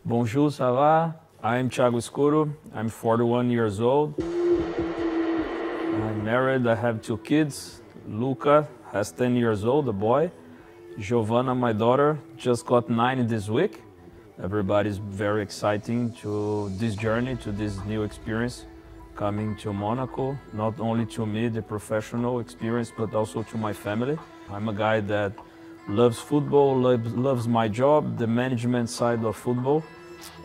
Bonjour, ça va? I'm Thiago Scuro. I'm 41 years old. I'm married. I have 2 kids. Luca has 10 years old, a boy. Giovanna, my daughter, just got 9 this week. Everybody's very exciting to this journey, to this new experience coming to Monaco, not only to me, the professional experience, but also to my family. I'm a guy that loves football, loves my job, the management side of football,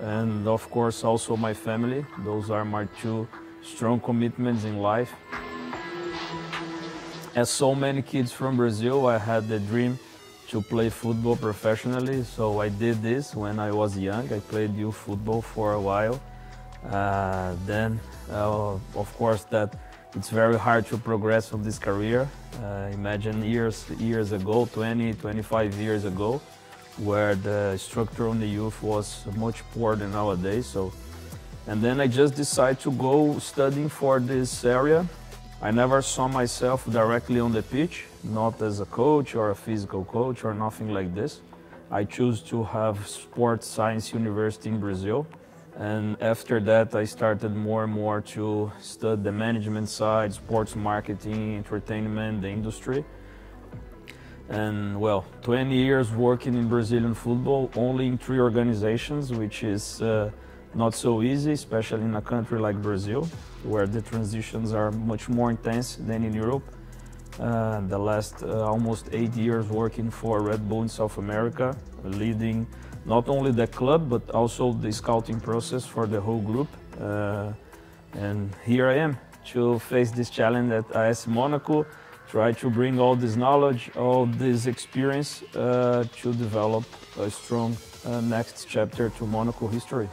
and of course also my family. Those are my 2 strong commitments in life. As so many kids from Brazil, I had the dream to play football professionally, so I did this when I was young. I played youth football for a while. Then, of course, that it's very hard to progress from this career. Imagine years ago, 20, 25 years ago, where the structure on the youth was much poorer than nowadays. And then I just decided to go studying for this area. I never saw myself directly on the pitch, not as a coach or a physical coach or nothing like this. I chose to have sports science university in Brazil. And after that, I started more and more to study the management side, sports marketing, entertainment, the industry. And well, 20 years working in Brazilian football, only in 3 organizations, which is not so easy, especially in a country like Brazil, where the transitions are much more intense than in Europe. The last almost 8 years working for Red Bull in South America, leading not only the club, but also the scouting process for the whole group. And here I am to face this challenge at AS Monaco, try to bring all this knowledge, all this experience to develop a strong next chapter to Monaco history.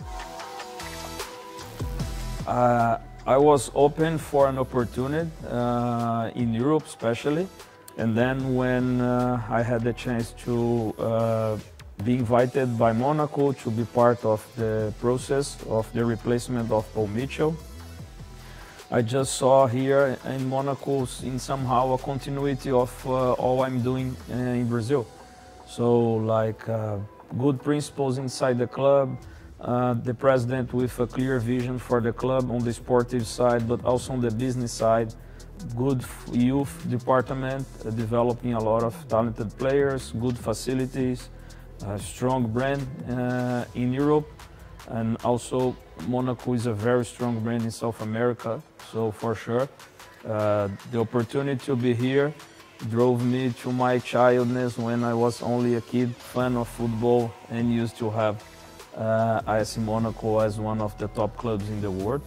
I was open for an opportunity in Europe especially, and then when I had the chance to be invited by Monaco to be part of the process of the replacement of Paul Mitchell, I just saw here in Monaco in somehow a continuity of all I'm doing in Brazil. So like good principles inside the club, the president with a clear vision for the club on the sportive side, but also on the business side. Good youth department, developing a lot of talented players, good facilities, a strong brand in Europe, and also Monaco is a very strong brand in South America. So for sure, the opportunity to be here drove me to my childness when I was only a kid, fan of football, and used to have AS Monaco as one of the top clubs in the world,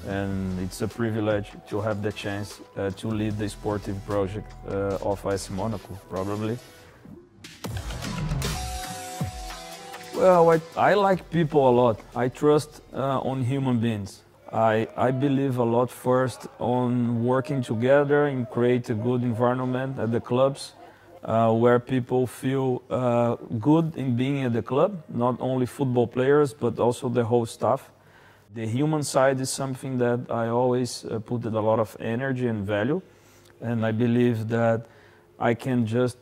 and it's a privilege to have the chance to lead the sportive project of AS Monaco, probably. Well, I like people a lot. I trust on human beings. I believe a lot first on working together and create a good environment at the clubs, where people feel good in being at the club, not only football players, but also the whole staff. The human side is something that I always put a lot of energy and value, and I believe that I can just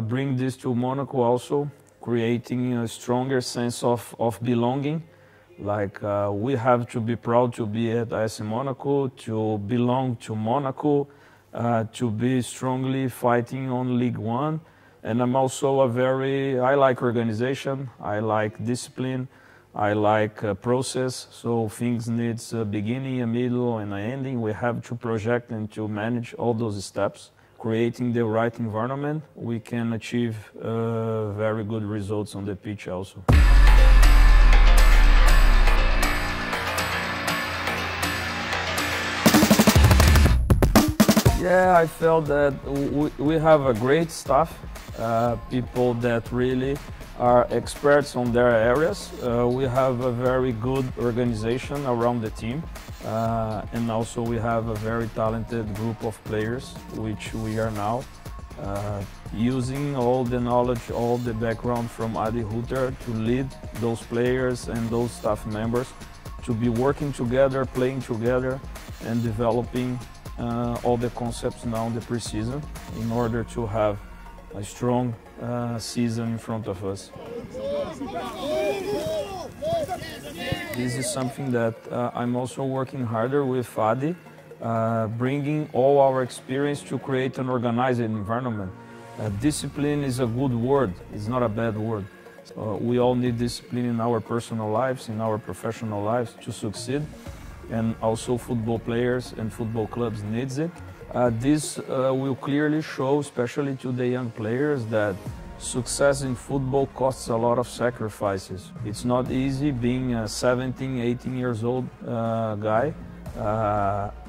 bring this to Monaco also, creating a stronger sense of belonging. Like we have to be proud to be at AS Monaco, to belong to Monaco, to be strongly fighting on League One. And I'm also I like organization, I like discipline, I like process. So things needs a beginning, a middle, and an ending. We have to project and to manage all those steps. Creating the right environment, we can achieve very good results on the pitch also. Yeah, I felt that we have a great staff, people that really are experts on their areas. We have a very good organization around the team, and also we have a very talented group of players, which we are now using all the knowledge, all the background from Adi Hutter to lead those players and those staff members to be working together, playing together, and developing all the concepts now in the pre-season in order to have a strong season in front of us. this is something that I'm also working harder with Fadi, bringing all our experience to create an organized environment. Discipline is a good word, it's not a bad word. We all need discipline in our personal lives, in our professional lives to succeed, and also football players and football clubs needs it. This will clearly show, especially to the young players, that success in football costs a lot of sacrifices. It's not easy being a 17, 18 years old guy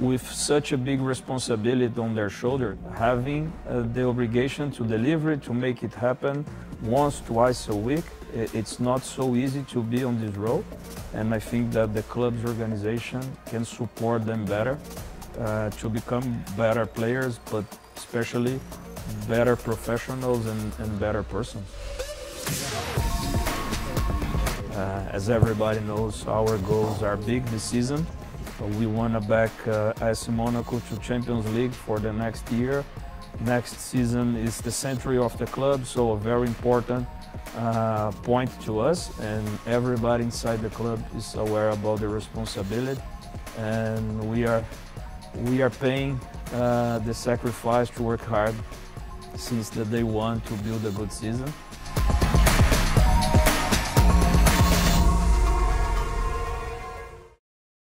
with such a big responsibility on their shoulder, having the obligation to deliver it, to make it happen once, twice a week. It's not so easy to be on this role, and I think that the club's organization can support them better to become better players, but especially better professionals and better persons. As everybody knows, our goals are big this season. We want to back AS Monaco to Champions League for the next year. Next season is the century of the club, so a very important point to us, and everybody inside the club is aware about the responsibility, and we are paying the sacrifice to work hard since the day one to build a good season.